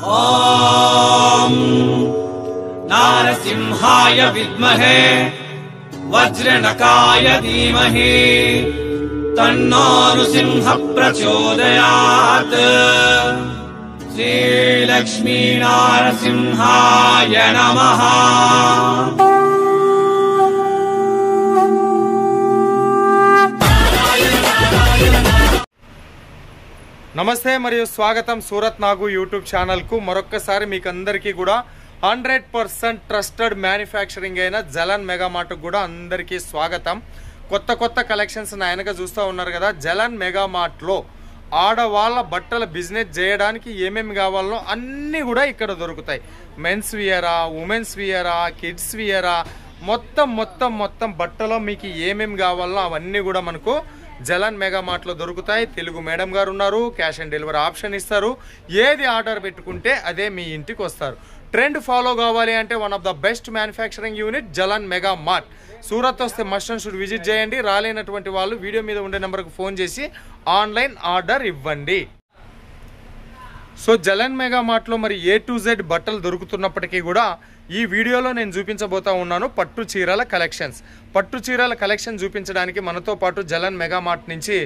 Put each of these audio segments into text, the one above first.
ఓం నారసింహాయ విద్మహే వజ్రనకాయ ధీమహి తన్నో నృసింహ ప్రచోదయాత్. శ్రీ లక్ష్మీ నారసింహాయ నమః. నమస్తే మరియు స్వాగతం సూరత్ నాగు యూట్యూబ్ ఛానల్కు. మరొక్కసారి మీకు అందరికీ కూడా 100% ట్రస్టెడ్ మ్యానుఫ్యాక్చరింగ్ అయిన జలన్ మెగా మార్ట్కు కూడా అందరికీ స్వాగతం. కొత్త కలెక్షన్స్ ఆయనగా చూస్తూ ఉన్నారు కదా. జలన్ మెగా మార్ట్లో ఆడవాళ్ళ బట్టల బిజినెస్ చేయడానికి ఏమేమి కావాలో అన్నీ కూడా ఇక్కడ దొరుకుతాయి. మెన్స్ వియరా, ఉమెన్స్ వియరా, కిడ్స్ వియరా, మొత్తం బట్టలో మీకు ఏమేమి కావాలో అవన్నీ కూడా మనకు జలన్ మెగా మార్ట్లో దొరుకుతాయి. తెలుగు మేడం గారు ఉన్నారు, క్యాష్ ఆన్ డెలివరీ ఆప్షన్ ఇస్తారు. ఏది ఆర్డర్ పెట్టుకుంటే అదే మీ ఇంటికి వస్తారు. ట్రెండ్ ఫాలో కావాలి అంటే one of the best manufacturing unit జలన్ mega mart. Surat వస్తే మస్ట్ అండ్ షుడ్ విజిట్ చేయండి. రాలేనటువంటి వాళ్ళు వీడియో మీద ఉండే నెంబర్కి ఫోన్ చేసి ఆన్లైన్ ఆర్డర్ ఇవ్వండి. సో జలన్ మెగా మార్ట్లో మరి A to Z బట్టలు దొరుకుతున్నప్పటికీ కూడా ఈ వీడియోలో నేను చూపించబోతా ఉన్నాను పట్టు చీరల కలెక్షన్స్. పట్టు చీరల కలెక్షన్ చూపించడానికి మనతో పాటు జలన్ మెగా మార్ట్ నుంచి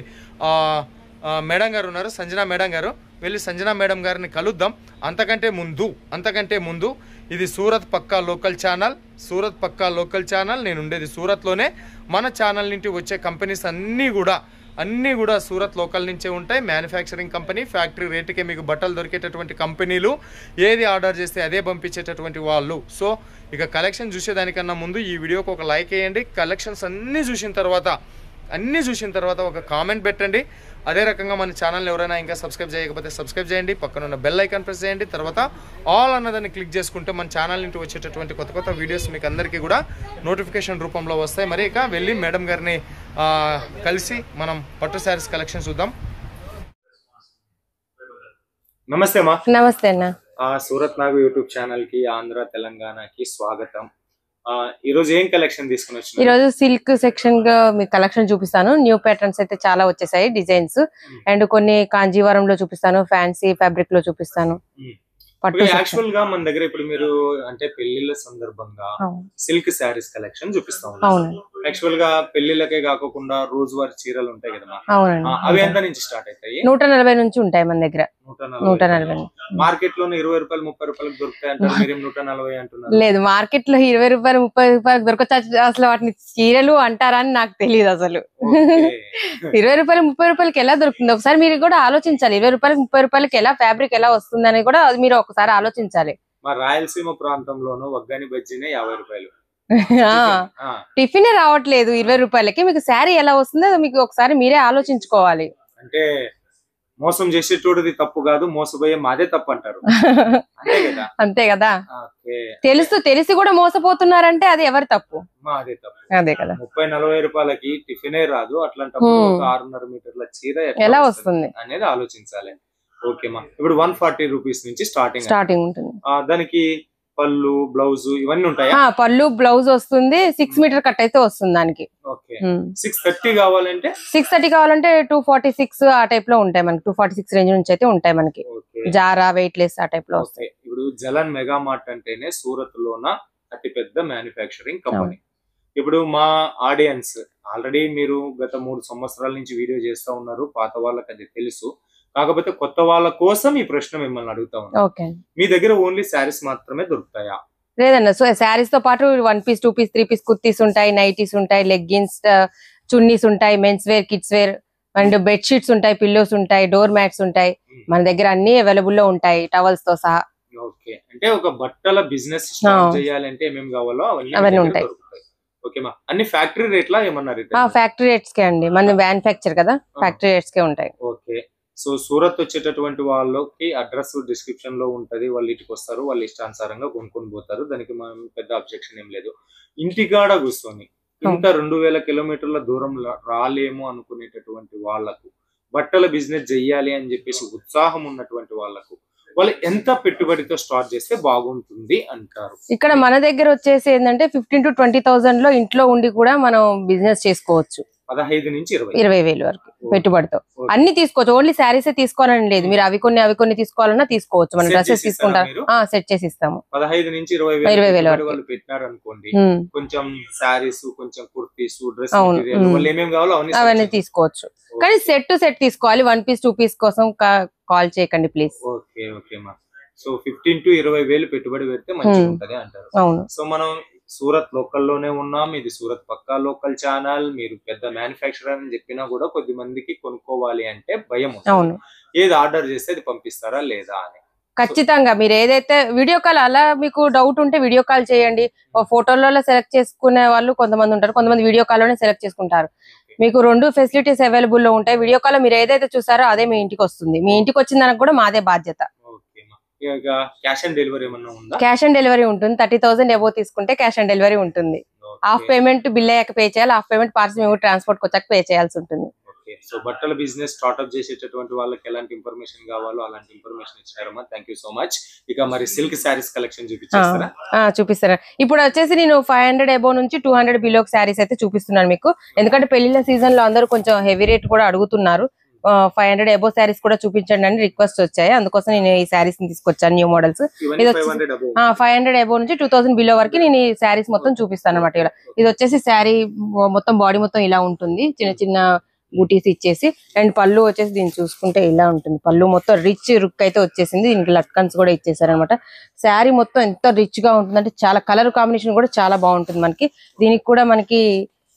మేడం గారు ఉన్నారు, సంజన మేడం గారు. వెళ్ళి సంజన మేడం గారిని కలుద్దాం. అంతకంటే ముందు ఇది సూరత్ పక్కా లోకల్ ఛానల్. నేను ఉండేది సూరత్లోనే. మన ఛానల్ నుండి వచ్చే కంపెనీస్ అన్నీ కూడా సూరత్ లోకల్ నుంచే ఉంటాయి. మ్యానుఫ్యాక్చరింగ్ కంపెనీ, ఫ్యాక్టరీ రేటుకే మీకు బట్టలు దొరికేటటువంటి కంపెనీలు, ఏది ఆర్డర్ చేస్తే అదే పంపించేటటువంటి వాళ్ళు. సో ఇక కలెక్షన్ చూసేదానికన్నా ముందు ఈ వీడియోకి ఒక లైక్ వేయండి. కలెక్షన్స్ అన్నీ చూసిన తర్వాత ఒక కామెంట్ పెట్టండి. అదే రకంగా మన ఛానల్ ఎవరైనా ఇంకా సబ్స్క్రైబ్ చేయకపోతే సబ్స్క్రైబ్ చేయండి. పక్కన ఉన్న బెల్ ఐకాన్ ప్రెస్ చేయండి. తర్వాత ఆల్ అన్నదాన్ని క్లిక్ చేసుకుంటే మన ఛానల్ నుండి వచ్చేటటువంటి కొత్త వీడియోస్ మీకు అందరికీ కూడా నోటిఫికేషన్ రూపంలో వస్తాయి. మరి ఇక వెళ్ళి మేడం గారిని కలిసి మనం పట్టు శారీస్ కలెక్షన్ చూద్దాం. నమస్తే అమ్మా. నమస్తే అన్న. సూరత్ నాగు యూట్యూబ్ ఛానల్ కి ఆంధ్ర తెలంగాణకి స్వాగతం. ఈ రోజు ఏం కలెక్షన్ తీసుకుని వచ్చారు? ఈ రోజు సిల్క్ సెక్షన్ గా మీకు కలెక్షన్ చూపిస్తాను. న్యూ ప్యాటర్న్స్ అయితే చాలా వచ్చేసాయి డిజైన్స్. అండ్ కొన్ని కాంజీవరంలో చూపిస్తాను, ఫ్యాన్సీ ఫ్యాబ్రిక్ లో చూపిస్తాను. యాక్చువల్ గా మన దగ్గర ఇప్పుడు మీరు అంటే పెళ్లిళ్ళ సందర్భంగా సిల్క్ శారీస్ కలెక్షన్ చూపిస్తా ఉన్నారు. యాక్చువల్ గా పెళ్లిళ్ళకే కాకుండా రోజువారీ చీరలు ఉంటాయి కదా, అవి ఎంత నుంచి స్టార్ట్ అవుతాయి? 140 నుంచి ఉంటాయి మన దగ్గర. 140 మార్కెట్ లో 20 రూపాయలు 30 రూపాయలకు దొరుకుతాయి అంటారు, మీరు 140 అంటున్నారు. లేదు, మార్కెట్ లో 20 రూపాయలు 30 రూపాయలు దొరకచ్చు. అసలు వాటిని చీరలు అంటారని నాకు తెలియదు అసలు. 20 రూపాయలు 30 రూపాయలకి ఎలా దొరుకుతుంది ఒకసారి మీరు కూడా ఆలోచించాలి. 20 రూపాయలకి 30 రూపాయలకి ఎలా ఫ్యాబ్రిక్ ఎలా వస్తుంది అని కూడా మీరు ఒకసారి ఆలోచించాలి. మా రాయలసీమ ప్రాంతంలోనూ వగ్గాని బజ్జీనే 50 రూపాయలు. టిఫిన్ రావట్లేదు 20 రూపాయలకి. మీకు శారీ ఎలా వస్తుందో మీకు ఒకసారి మీరే ఆలోచించుకోవాలి. అంటే మోసం చేసేటోడిది తప్పు కాదు, మోసపోయే మాదే తప్పు అంటారు. అంతే కదా. తెలిసి కూడా మోసపోతున్నారంటే అది ఎవరి తప్పు? మాదే తప్పు. అదే కదా. 30-40 రూపాయలకి టిఫినే రాదు, అట్లాంటప్పుడు 6.5 మీటర్ల చీర ఎలా వస్తుంది అనేది ఆలోచించాలి. ఓకేమా, ఇప్పుడు 140 రూపీస్ నుంచి స్టార్టింగ్ ఉంటుంది. దానికి పళ్ళు, బ్లౌజ్ ఇవన్నీ ఉంటాయా? పళ్ళు, బ్లౌజ్ వస్తుంది. 6 మీటర్ కట్ అయితే వస్తుంది దానికి. 630 కావాలంటే 246 ఆ టైప్ లో ఉంటాయి మనకి. 246 రేంజ్ నుంచి అయితే ఉంటాయి మనకి. జారా, వెయిట్ లెస్ ఆ టైప్ లో వస్తాయి. ఇప్పుడు జలన్ మెగా మార్ట్ అంటేనే సూరత్ లోన అతి పెద్ద మ్యానుఫ్యాక్చరింగ్ కంపెనీ. ఇప్పుడు మా ఆడియన్స్ ఆల్రెడీ మీరు గత 3 సంవత్సరాల నుంచి వీడియో చేస్తా ఉన్నారు, పాత వాళ్ళకి అది తెలుసు. కాకపోతే కొత్త వాళ్ళ కోసం ఈ ప్రశ్న మిమ్మల్ని అడుగుతా ఉన్నాను. మీ దగ్గర ఓన్లీ శారీస్ మాత్రమే దొరుకుతాయా? లేదన్న, సో శారీస్ తో పాటు 1 పీస్ 2 పీస్ 3 పీస్ కుర్తీస్ ఉంటాయి, నైటీస్ ఉంటాయి, లెగ్గిన్స్, చున్నీస్ ఉంటాయి, men's wear, kids wear, and bed sheets ఉంటాయి, పిల్లోస్ ఉంటాయి, డోర్ మ్యాట్స్ ఉంటాయి. మన దగ్గర అన్ని అవైలబుల్ లో ఉంటాయి, టవల్స్ తో సహా. ఓకే, అంటే ఒక బట్టల బిజినెస్ స్టార్ట్ చేయాలంటే ఏమేమి కావాలో అవన్నీ ఉంటాయి. ఓకేమా, అన్ని ఫ్యాక్టరీ రేట్లా ఏమన్నారు? ఫ్యాక్టరీ రేట్స్ కే అండి, మన మ్యానుఫ్యాక్చర్ కదా, ఫ్యాక్టరీ రేట్స్ కే ఉంటాయి. ఓకే, సో సూరత్ వచ్చేటటువంటి వాళ్ళకి అడ్రస్ డిస్క్రిప్షన్ లో ఉంటది. వాళ్ళు ఇంటికి వస్తారు, వాళ్ళు ఇష్టానుసారంగా కొనుక్కొని పోతారు. దానికి మనం పెద్ద అబ్జెక్షన్ ఏం లేదు. ఇంటికాడ కూర్చొని ఇంత 2000 కిలోమీటర్ల దూరం రాలేము అనుకునేటటువంటి వాళ్లకు, బట్టల బిజినెస్ చెయ్యాలి అని చెప్పేసి ఉత్సాహం ఉన్నటువంటి వాళ్లకు, వాళ్ళు ఎంత పెట్టుబడితో స్టార్ట్ చేస్తే బాగుంటుంది అంటారు? ఇక్కడ మన దగ్గర వచ్చేసి ఏంటంటే 15,000 to 20,000 లో ఇంట్లో ఉండి కూడా మనం బిజినెస్ చేసుకోవచ్చు. 15 నుంచి 20,000 వరకు పెట్టుబడితో అన్ని తీసుకోవచ్చు. ఓన్లీ శారీసే తీసుకోవాలని లేదు, మీరు అవి కొన్ని తీసుకోవాలన్నా తీసుకోవచ్చు. మనం డ్రెస్సెస్ తీసుకుంటారు, సెట్ చేసి ఇస్తాము. 15 నుంచి 20,000 వరకు పెట్టినారు అనుకోండి, కొంచెం శారీస్, కొంచెం కుర్తీస్, డ్రెస్ మెటీరియల్ ఏమేమి కావాలో అవన్నీ తీసుకోవచ్చు. కానీ సెట్ తీసుకోవాలి. 1 పీస్ 2 పీస్ కోసం కాల్ చేయకండి ప్లీజ్. ఓకే ఓకే మా. సో 15 to 20,000 పెట్టుబడి పెడితే మంచిగా ఉంటది అంటారు. అవును. సో మనం సూరత్ లోకల్లోనే ఉన్నాం, ఇది సూరత్ పక్కా లోకల్ ఛానల్. మీరు పెద్ద మ్యానుఫ్యాక్చరర్ అని చెప్పినా కూడా కొద్ది మందికి కొనుక్కోవాలి అంటే భయం. అవును. ఏది ఆర్డర్ చేస్తే అది పంపిస్తారా లేదా అని. ఖచ్చితంగా మీరు ఏదైతే వీడియో కాల్, అలా మీకు డౌట్ ఉంటే వీడియో కాల్ చేయండి. ఫోటోలలో సెలెక్ట్ చేసుకునే వాళ్ళు కొంతమంది ఉంటారు, కొంతమంది వీడియో కాల్ లోనే సెలెక్ట్ చేసుకుంటారు. మీకు 2 ఫెసిలిటీస్ అవైలబుల్ లో ఉంటాయి. వీడియో కాల్ మీరు ఏదైతే చూసారో అదే మీ ఇంటికి వస్తుంది. మీ ఇంటికి వచ్చిన దానికి కూడా మాదే బాధ్యత. క్యాష్ ఆన్ డెలివరీ ఏమన్నా ఉందా? క్యాష్ ఆన్ డెలివరీ ఉంటుంది. 30,000 ఎబో తీసుకుంటే క్యాష్ ఆన్ డెలివరీ ఉంటుంది. హాఫ్ పేమెంట్ బిల్ అయ్యాక పే చేయాలి, హాఫ్ పేమెంట్ పార్సల్ మేము ట్రాన్స్పోర్ట్ వచ్చాక పే చేయాల్సి ఉంటుంది. సో బట్టల బిజినెస్ స్టార్ట్అప్ చేసేటటువంటి వాళ్ళకి ఎలాంటి ఇన్ఫర్మేషన్ కావాలో అలాంటి ఇన్ఫర్మేషన్ ఇచ్చారమ్మా. Thank you so much. ఇక మరి సిల్క్ శారీస్ కలెక్షన్ చూపిస్తారా? చూపిస్తారా. ఇప్పుడు వచ్చేసి నేను 500 ఎబో నుంచి 200 బిలో శారీస్ అయితే చూపిస్తున్నాను మీకు. ఎందుకంటే పెళ్లిళ్ళ సీజన్ లో అందరూ కొంచెం హెవీ రేట్ కూడా అడుగుతున్నారు. 500 ఎబో శారీస్ కూడా చూపించండి అని రిక్వెస్ట్ వచ్చాయి, అందుకోసం నేను ఈ శారీస్ ని తీసుకొచ్చాను, న్యూ మోడల్స్. ఇది 500 ఎబో నుంచి 2000 బిలో వరకు నేను ఈ శారీస్ మొత్తం చూపిస్తాను అనమాట. ఇది వచ్చేసి శారీ మొత్తం బాడీ మొత్తం ఇలా ఉంటుంది, చిన్న చిన్న బూటీస్ ఇచ్చేసి. అండ్ పళ్ళు వచ్చేసి దీన్ని చూసుకుంటే ఇలా ఉంటుంది. పళ్ళు మొత్తం రిచ్ లుక్ అయితే వచ్చేసింది. దీనికి లట్కన్స్ కూడా ఇచ్చేసారు అనమాట. శారీ మొత్తం ఎంత రిచ్ గా ఉంటుందంటే చాలా కలర్ కాంబినేషన్ కూడా చాలా బాగుంటుంది మనకి. దీనికి కూడా మనకి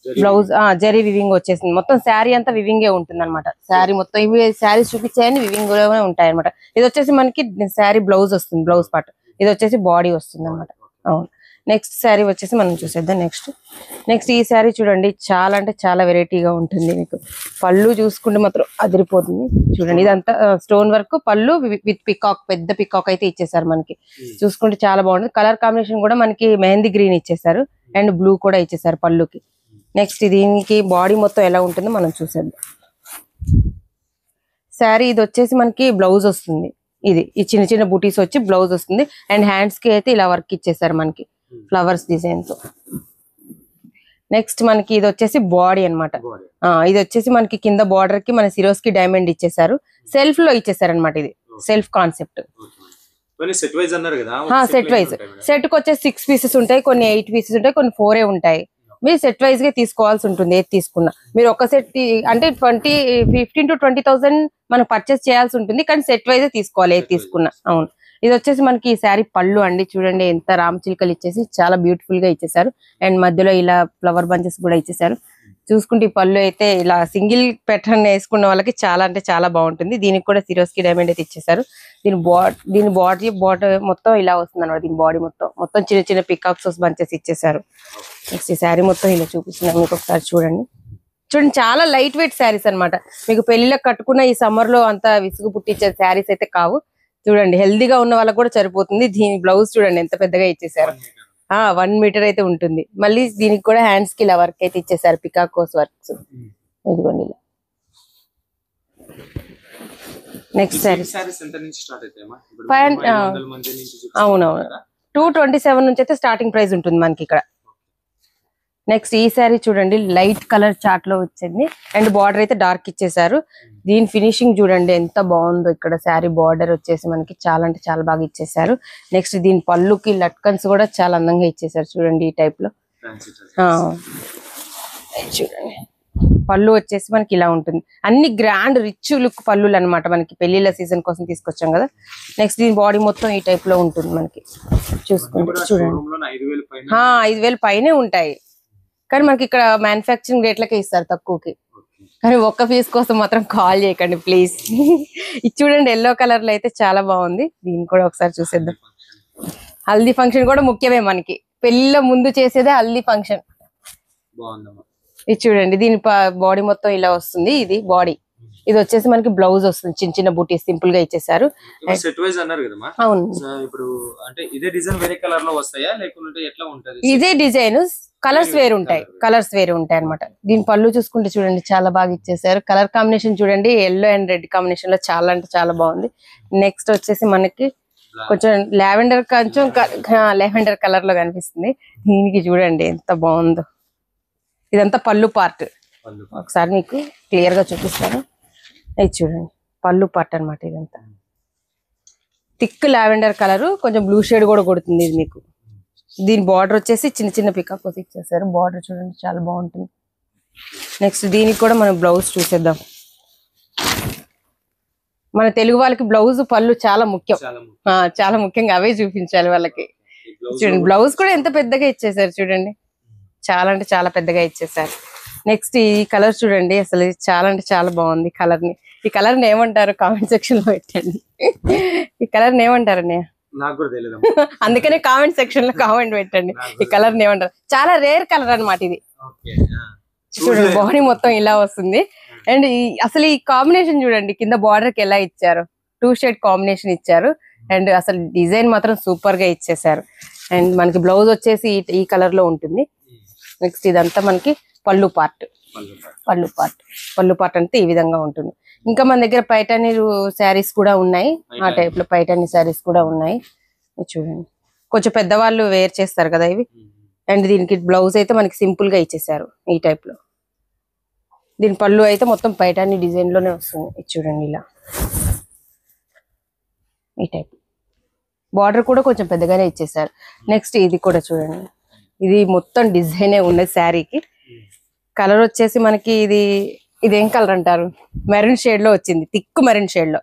బ్లౌజ్ జరీ వివింగ్ వచ్చేసింది. మొత్తం శారీ అంతా వివింగే ఉంటుంది అనమాట. శారీ మొత్తం ఇవి శారీస్ చూపించాయని వివింగ్ లోనే ఉంటాయి అనమాట. ఇది వచ్చేసి మనకి శారీ బ్లౌజ్ వస్తుంది, బ్లౌజ్ పార్ట్. ఇది వచ్చేసి బాడీ వస్తుంది అనమాట. అవును. నెక్స్ట్ శారీ వచ్చేసి మనం చూసేద్దాం. నెక్స్ట్ ఈ శారీ చూడండి, చాలా అంటే చాలా వెరైటీగా ఉంటుంది. మీకు పళ్ళు చూసుకుంటే మాత్రం అదిరిపోతుంది. చూడండి, ఇదంతా స్టోన్ వర్క్ పళ్ళు విత్ పికాక్, పెద్ద పికాక్ అయితే ఇచ్చేసారు మనకి. చూసుకుంటే చాలా బాగుంటుంది. కలర్ కాంబినేషన్ కూడా మనకి మెహందీ గ్రీన్ ఇచ్చేసారు అండ్ బ్లూ కూడా ఇచ్చేసారు పళ్ళుకి. నెక్స్ట్ దీనికి బాడీ మొత్తం ఎలా ఉంటుందో మనం చూసేద్దాం. శారీ ఇది వచ్చేసి మనకి బ్లౌజ్ వస్తుంది. ఇది ఈ చిన్న చిన్న బూటీస్ వచ్చి బ్లౌజ్ వస్తుంది. అండ్ హ్యాండ్స్ కి అయితే ఇలా వర్క్ ఇచ్చేసారు మనకి ఫ్లవర్స్ డిజైన్ తో. నెక్స్ట్ మనకి ఇది వచ్చేసి బాడీ అనమాట. ఇది వచ్చేసి మనకి కింద బార్డర్ కి మన సిరోస్ కి డైమండ్ ఇచ్చేసారు, సెల్ఫ్ లో ఇచ్చేసారు అనమాట. ఇది సెల్ఫ్ కాన్సెప్ట్. సెట్ వైజ్ అన్నారు కదా. సెట్ వైజ్ సెట్ కి వచ్చేసి 6 పీసెస్ ఉంటాయి, కొన్ని 8 పీసెస్ ఉంటాయి, కొన్ని 4 ఉంటాయి. మీరు సెట్ వైజ్ గా తీసుకోవాల్సి ఉంటుంది. ఏది తీసుకున్నా మీరు ఒక సెట్ అంటే 15 to 20,000 మనం పర్చేస్ చేయాల్సి ఉంటుంది, కానీ సెట్ వైజ్ తీసుకోవాలి ఏది తీసుకున్నా. అవును. ఇది వచ్చేసి మనకి ఈ శారీ పళ్ళు అండి. చూడండి ఎంత రామ్ చిల్కలు ఇచ్చేసి చాలా బ్యూటిఫుల్ గా ఇచ్చేసారు. అండ్ మధ్యలో ఇలా ఫ్లవర్ బంచెస్ కూడా ఇచ్చేసారు. చూసుకుంటే ఈ పళ్ళు అయితే ఇలా సింగిల్ ప్యాటర్న్ వేసుకున్న వాళ్ళకి చాలా అంటే చాలా బాగుంటుంది. దీనికి కూడా సిరోస్ కి డైమండ్ అయితే ఇచ్చేసారు. దీని బాడీ మొత్తం ఇలా వస్తుంది అనమాట. దీని బాడీ మొత్తం చిన్న చిన్న పికాక్స్ బంచెస్ ఇచ్చేసారు. నెక్స్ట్ ఈ శారీ మొత్తం ఇలా చూపిస్తున్నాను మీకు ఒకసారి చూడండి. చాలా లైట్ వెయిట్ శారీస్ అనమాట. మీకు పెళ్లిలో కట్టుకున్న ఈ సమ్మర్ లో అంత విసుగు పుట్టించే శారీస్ అయితే కావు. చూడండి, హెల్దీగా ఉన్న వాళ్ళకి కూడా సరిపోతుంది. దీని బ్లౌజ్ చూడండి ఎంత పెద్దగా ఇచ్చేసారు. 1 మీటర్ అయితే ఉంటుంది. మళ్ళీ దీనికి కూడా హ్యాండ్స్ కి ఇలా వర్క్ అయితే ఇచ్చేసారు, పికాకోస్ వర్క్స్. ఇదిగోండి ఇలా. నెక్స్ట్ శారీస్ అవునవును 227 నుంచి అయితే స్టార్టింగ్ ప్రైస్ ఉంటుంది మనకి ఇక్కడ. నెక్స్ట్ ఈ శారీ చూడండి, లైట్ కలర్ చార్ట్ లో వచ్చింది అండ్ బార్డర్ అయితే డార్క్ ఇచ్చేసారు. దీని ఫినిషింగ్ చూడండి ఎంత బాగుందో. ఇక్కడ శారీ బార్డర్ వచ్చేసి మనకి చాలా అంటే చాలా బాగా ఇచ్చేసారు. నెక్స్ట్ దీని పళ్ళుకి లట్కన్స్ కూడా చాలా అందంగా ఇచ్చేసారు. చూడండి ఈ టైప్ లో. చూడండి పళ్ళు వచ్చేసి మనకి ఇలా ఉంటుంది. అన్ని గ్రాండ్ రిచ్ లుక్ పళ్ళు అనమాట. మనకి పెళ్లిళ్ళ సీజన్ కోసం తీసుకొచ్చాం కదా. నెక్స్ట్ దీని బాడీ మొత్తం ఈ టైప్ లో ఉంటుంది మనకి. చూసుకుంటే చూడండి 5,000 పైనే ఉంటాయి, కానీ మనకి ఇక్కడ మ్యానుఫ్యాక్చరింగ్ రేట్లకే ఇస్తారు తక్కువకి. కానీ ఒక్క పీస్ కోసం మాత్రం కాల్ చేయకండి ప్లీజ్. ఇది చూడండి ఎల్లో కలర్ లో అయితే చాలా బాగుంది. దీన్ని కూడా ఒకసారి చూసేద్దాం. హల్దీ ఫంక్షన్ కూడా ముఖ్యమే మనకి. పెళ్లిలో ముందు చేసేదే హల్దీ ఫంక్షన్. ఇది చూడండి, దీని బాడీ మొత్తం ఇలా వస్తుంది. ఇది బాడీ. ఇది వచ్చేసి మనకి బ్లౌజ్ వస్తుంది, చిన్న చిన్న బూటీస్ సింపుల్ గా ఇచ్చేసారు. అవును. ఇదే డిజైన్, కలర్స్ వేరు ఉంటాయి అనమాట. దీని పళ్ళు చూసుకుంటే చూడండి చాలా బాగా ఇచ్చేసారు. కలర్ కాంబినేషన్ చూడండి, ఎల్లో అండ్ రెడ్ కాంబినేషన్ లో చాలా అంటే చాలా బాగుంది. నెక్స్ట్ వచ్చేసి మనకి కొంచెం లావెండర్ కలర్ లో కనిపిస్తుంది. దీనికి చూడండి ఎంత బాగుందో. ఇదంతా పళ్ళు పార్ట్. ఒకసారి మీకు క్లియర్ గా చూపిస్తాను. ఇది చూడండి పళ్ళు పట్టు అనమాట. ఇదంతా థిక్ లావెండర్ కలర్, కొంచెం బ్లూ షేడ్ కూడా కొడుతుంది ఇది మీకు. దీని బార్డర్ వచ్చేసి చిన్న చిన్న పికాకోస్ ఇచ్చేసారు. బార్డర్ చూడండి చాలా బాగుంటుంది. నెక్స్ట్ దీనికి కూడా మనం బ్లౌజ్ చూసేద్దాం. మన తెలుగు వాళ్ళకి బ్లౌజ్ పళ్ళు చాలా ముఖ్యం, చాలా ముఖ్యంగా అవే చూపించాలి వాళ్ళకి. చూడండి బ్లౌజ్ కూడా ఎంత పెద్దగా ఇచ్చేసారు చూడండి, చాలా అంటే చాలా పెద్దగా ఇచ్చేసారు. నెక్స్ట్ ఈ కలర్ చూడండి, అసలు చాలా అంటే చాలా బాగుంది. కలర్ ని, ఈ కలర్ ని ఏమంటారు కామెంట్ సెక్షన్ లో పెట్టండి. ఈ కలర్ ని ఏమంటారు అందుకనే కామెంట్ సెక్షన్ లో కామెంట్ పెట్టండి. ఈ కలర్ ని ఏమంటారు? చాలా రేర్ కలర్ అనమాట ఇది. చూడండి బాడీ మొత్తం ఇలా వస్తుంది. అండ్ అసలు ఈ కాంబినేషన్ చూడండి, కింద బార్డర్ కి ఎలా ఇచ్చారు, 2 షేడ్ కాంబినేషన్ ఇచ్చారు. అండ్ అసలు డిజైన్ మాత్రం సూపర్ గా ఇచ్చేసారు. అండ్ మనకి బ్లౌజ్ వచ్చేసి ఈ కలర్ లో ఉంటుంది. నెక్స్ట్ ఇదంతా మనకి పళ్ళు పార్ట్. పళ్ళు పార్ట్ అంటే ఈ విధంగా ఉంటుంది. ఇంకా మన దగ్గర పైటాని శారీస్ కూడా ఉన్నాయి, ఆ టైప్ లో పైటాని శారీస్ కూడా ఉన్నాయి. చూడండి కొంచెం పెద్దవాళ్ళు వేర్ చేస్తారు కదా ఇవి. అండ్ దీనికి బ్లౌజ్ అయితే మనకి సింపుల్ గా ఇచ్చేసారు ఈ టైప్ లో. దీని పళ్ళు అయితే మొత్తం పైటాని డిజైన్ లోనే వస్తుంది. ఇది చూడండి ఇలా ఈ టైప్. బార్డర్ కూడా కొంచెం పెద్దగానే ఇచ్చేసారు. నెక్స్ట్ ఇది కూడా చూడండి, ఇది మొత్తం డిజైనే ఉన్నది శారీకి. కలర్ వచ్చేసి మనకి ఇదేం కలర్ అంటారు, మెరూన్ షేడ్ లో వచ్చింది. థిక్ మెరూన్ షేడ్ లో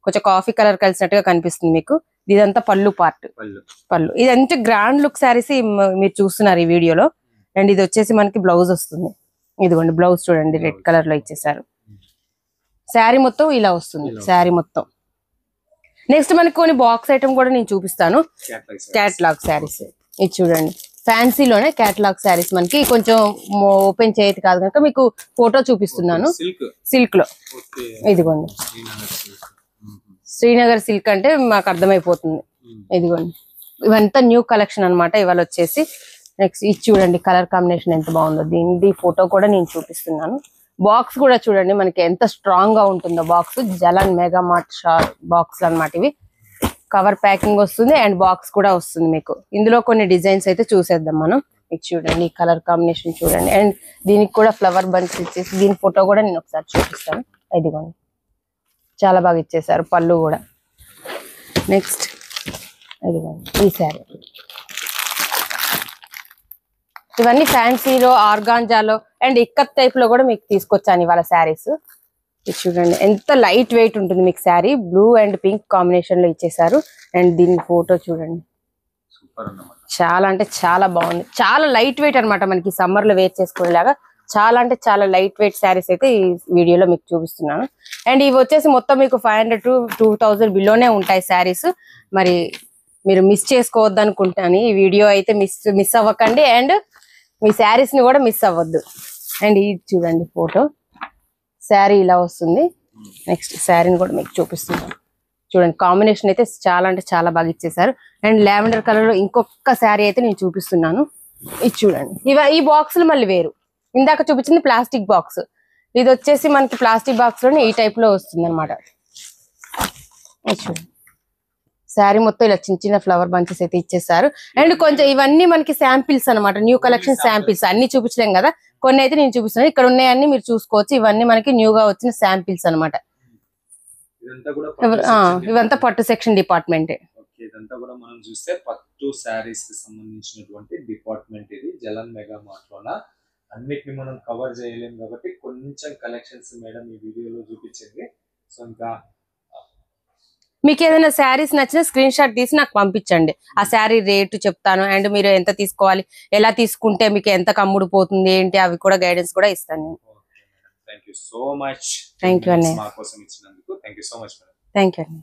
కొంచెం కాఫీ కలర్ కలిసినట్టుగా కనిపిస్తుంది మీకు. ఇదంతా పళ్ళు పార్ట్. పళ్ళు ఇదంతా గ్రాండ్ లుక్ శారీస్ మీరు చూస్తున్నారు ఈ వీడియోలో. అండ్ ఇది వచ్చేసి మనకి బ్లౌజ్ వస్తుంది. ఇదిగోండి బ్లౌజ్ చూడండి రెడ్ కలర్ లో ఇచ్చేసారు. శారీ మొత్తం ఇలా వస్తుంది, శారీ మొత్తం. నెక్స్ట్ మనకి కొన్ని బాక్స్ ఐటమ్ కూడా నేను చూపిస్తాను. క్యాటలాగ్ శారీస్ ఇది చూడండి, ఫ్యాన్సీలోనే క్యాటలాగ్ శారీస్. మనకి కొంచెం ఓపెన్ చేయదు కాదు కనుక మీకు ఫోటో చూపిస్తున్నాను. సిల్క్ లో ఇదిగోండి, శ్రీనగర్ సిల్క్ అంటే మాకు అర్థమైపోతుంది. ఇదిగోండి ఇవంతా న్యూ కలెక్షన్ అనమాట ఇవాళ వచ్చేసి. నెక్స్ట్ ఇది చూడండి కలర్ కాంబినేషన్ ఎంత బాగుందో. దీని ఫోటో కూడా నేను చూపిస్తున్నాను. బాక్స్ కూడా చూడండి మనకి ఎంత స్ట్రాంగ్ గా ఉంటుందో బాక్స్. జలన్ మెగా మార్ట్ బాక్స్ అన్నమాట ఇవి. కవర్ ప్యాకింగ్ వస్తుంది అండ్ బాక్స్ కూడా వస్తుంది మీకు. ఇందులో కొన్ని డిజైన్స్ అయితే చూసేద్దాం మనం. ఇది చూడండి కలర్ కాంబినేషన్ చూడండి. అండ్ దీనికి కూడా ఫ్లవర్ బంచ్ ఇచ్చేసి దీని ఫోటో కూడా నేను ఒకసారి చూపిస్తాను. ఇదిగోండి చాలా బాగా ఇచ్చేసారు పళ్ళు కూడా. నెక్స్ట్ ఇదిగోండి ఈ శారీ. ఇవన్నీ ఫ్యాన్సీలో, ఆర్గాంజాలో అండ్ ఇక్కత్ టైప్ లో కూడా మీకు తీసుకొచ్చాను ఇవాళ శారీస్. ఇది చూడండి ఎంత లైట్ వెయిట్ ఉంటుంది మీకు sari. Blue and pink combination లో ఇచ్చేసారు. అండ్ దీని ఫోటో చూడండి, చాలా అంటే చాలా బాగుంది. చాలా లైట్ వెయిట్ అనమాట, మనకి సమ్మర్ లో వేర్ చేసుకునేలాగా చాలా అంటే చాలా లైట్ వెయిట్ శారీస్ అయితే ఈ వీడియోలో మీకు చూపిస్తున్నాను. అండ్ ఇవి వచ్చేసి మొత్తం మీకు 500 to 2000 బిలోనే ఉంటాయి శారీస్. మరి మీరు మిస్ చేసుకోవద్దు అనుకుంటాను. ఈ వీడియో అయితే మిస్ అవ్వకండి అండ్ మీ శారీస్ ని కూడా మిస్ అవ్వద్దు. అండ్ ఇది చూడండి ఫోటో, శారీ ఇలా వస్తుంది. నెక్స్ట్ శారీని కూడా మీకు చూపిస్తున్నాను. చూడండి కాంబినేషన్ అయితే చాలా అంటే చాలా బాగా ఇచ్చేసారు. అండ్ లావెండర్ కలర్ లో ఇంకొక శారీ అయితే నేను చూపిస్తున్నాను. ఇది చూడండి ఈ బాక్సులు మళ్ళీ వేరు. ఇందాక చూపించింది ప్లాస్టిక్ బాక్స్, ఇది వచ్చేసి మనకి ప్లాస్టిక్ బాక్స్ లోనే ఈ టైప్ లో వస్తుంది అనమాట. శారీ మొత్తం ఇలా చిన్న చిన్న ఫ్లవర్ బంచెస్ అయితే ఇచ్చేసారు. అండ్ కొంచెం ఇవన్నీ మనకి శాంపిల్స్ అనమాట, న్యూ కలెక్షన్ శాంపిల్స్. అన్ని చూపించలేం కదా, కొన్ని అయితే నేను చూపిస్తున్నాను. ఇక్కడ ఉన్నాయన్నీ మీరు చూసుకోవచ్చు. ఇవన్నీ మనకి న్యూగా వచ్చిన శాంపిల్స్ అనమాట. ఇవంతా పట్టు సెక్షన్ డిపార్ట్మెంట్. ఇదంతా కూడా మనం చూస్తే పట్టు శారీస్ కి సంబంధించినటువంటి డిపార్ట్మెంట్ ఇది. జలన్ మెగా మార్ట్ లోన అన్నిటిని మనం కవర్ చేయలేం కాబట్టి కొంచెం కలెక్షన్స్ మేడం ఈ వీడియోలో చూపించింది. సో ఇంకా మీకు ఏదైనా శారీస్ నచ్చిన స్క్రీన్ షాట్ తీసి నాకు పంపించండి. ఆ శారీ రేటు చెప్తాను అండ్ మీరు ఎంత తీసుకోవాలి, ఎలా తీసుకుంటే మీకు ఎంత కమ్ముడు పోతుంది ఏంటి, అవి కూడా గైడెన్స్ కూడా ఇస్తాను నేను. Thank you so much. Thank you అండి. మా కోసం ఇచ్చినందుకు thank you so much madam. Thank you అండి.